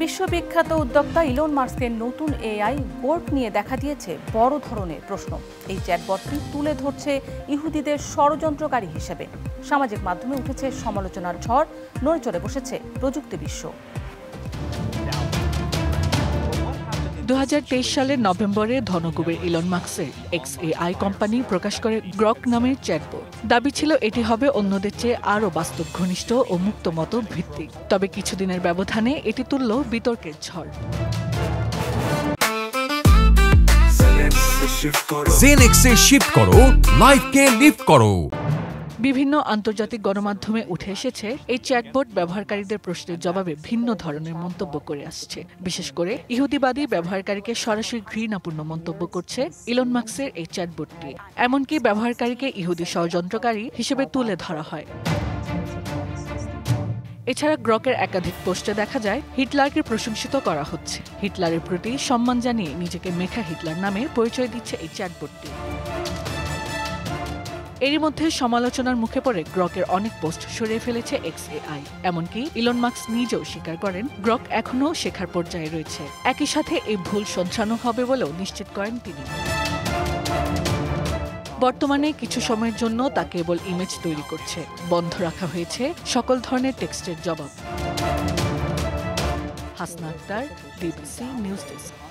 বিশ্ববিখ্যাত উদ্যোক্তা ইলন মাস্কের নতুন এআই বোর্ড নিয়ে দেখা দিয়েছে বড় ধরনের প্রশ্ন। এই চ্যাটবটটি তুলে ধরছে ইহুদিদের ষড়যন্ত্রকারী হিসেবে। সামাজিক মাধ্যমে উঠেছে সমালোচনার ঝড়, নড়েচড়ে বসেছে প্রযুক্তি বিশ্ব। 2023 সালের নভেম্বরে ধনকুবের ইলন মাস্কের XAI কোম্পানি প্রকাশ করে গ্রক নামের চ্যাটবট। দাবি ছিল এটি হবে অন্যদের চেয়ে আরও বাস্তব ঘনিষ্ঠ ও মুক্ত মত ভিত্তিক। তবে কিছুদিনের ব্যবধানে এটি তুলল বিতর্কের ঝড়। জেনএক্সে শিফট করো, লাইফকে লিফট করো। বিভিন্ন আন্তর্জাতিক গণমাধ্যমে উঠে এসেছে এই চ্যাটবট ব্যবহারকারীদের প্রশ্নের জবাবে ভিন্ন ধরনের মন্তব্য করে আসছে। বিশেষ করে ইহুদিবাদী ব্যবহারকারীকে সরাসরি ঘৃণাপূর্ণ মন্তব্য করছে ইলন মাস্কের এই চ্যাটবটটি। এমনকি ব্যবহারকারীকে ইহুদি ষড়যন্ত্রকারী হিসেবে তুলে ধরা হয়। এছাড়া গ্রকের একাধিক পোস্টে দেখা যায় হিটলারকে প্রশংসিত করা হচ্ছে। হিটলারের প্রতি সম্মান জানিয়ে নিজেকে মেখা হিটলার নামে পরিচয় দিচ্ছে এই চ্যাটবটটি। এরই মধ্যে সমালোচনার মুখে পড়ে গ্রকের অনেক পোস্ট সরিয়ে ফেলেছে XAI। এমনকি ইলন মাস্ক নিজেও স্বীকার করেন গ্রক এখনও শেখার পর্যায়ে রয়েছে। একই সাথে এই ভুল শোধরানো হবে বলেও নিশ্চিত করেন তিনি। বর্তমানে কিছু সময়ের জন্য তা কেবল ইমেজ তৈরি করছে। বন্ধ রাখা হয়েছে সকল ধরনের টেক্সটের জবাব। Hasna Akter, BBC news desk.